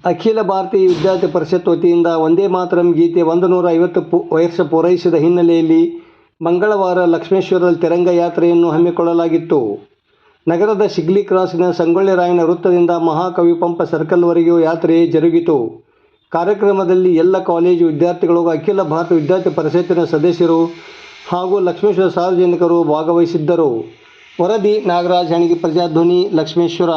ಅಖಿಲ ಭಾರತೀಯ ವಿದ್ಯಾರ್ಥಿ ಪರಿಷತ್ ವತಿಯಿಂದ ವಂದೇ ಮಾತರಂ ಗೀತೆ 150 ವರ್ಷ ಪೂರೈಸಿದ ಹಿನ್ನೆಲೆಯಲ್ಲಿ ಮಂಗಳವಾರ ಲಕ್ಷ್ಮೇಶ್ವರದಲ್ಲಿ ತಿರಂಗ ಯಾತ್ರೆಯನ್ನು ಹಮ್ಮಿಕೊಳ್ಳಲಾಗಿತ್ತು. ನಗರದ ಶಿಗ್ಲಿ ಕ್ರಾಸಿನ ಸಂಗೊಳ್ಳಿ ರಾಯಣ್ಣ ವೃತ್ತದಿಂದ ಮಹಾಕವಿ ಪಂಪ ಸರ್ಕಲ್ವರೆಗೂ ಯಾತ್ರೆ ಜರುಗಿತು. ಕಾರ್ಯಕ್ರಮದಲ್ಲಿ ಎಲ್ಲ ಕಾಲೇಜು ವಿದ್ಯಾರ್ಥಿಗಳು, ಅಖಿಲ ಭಾರತ ವಿದ್ಯಾರ್ಥಿ ಪರಿಷತ್ತಿನ ಸದಸ್ಯರು ಹಾಗೂ ಲಕ್ಷ್ಮೇಶ್ವರ ಸಾರ್ವಜನಿಕರು ಭಾಗವಹಿಸಿದ್ದರು. ವರದಿ ನಾಗರಾಜ್ ಹಣಗಿ, ಪ್ರಜಾಧ್ವನಿ, ಲಕ್ಷ್ಮೇಶ್ವರ.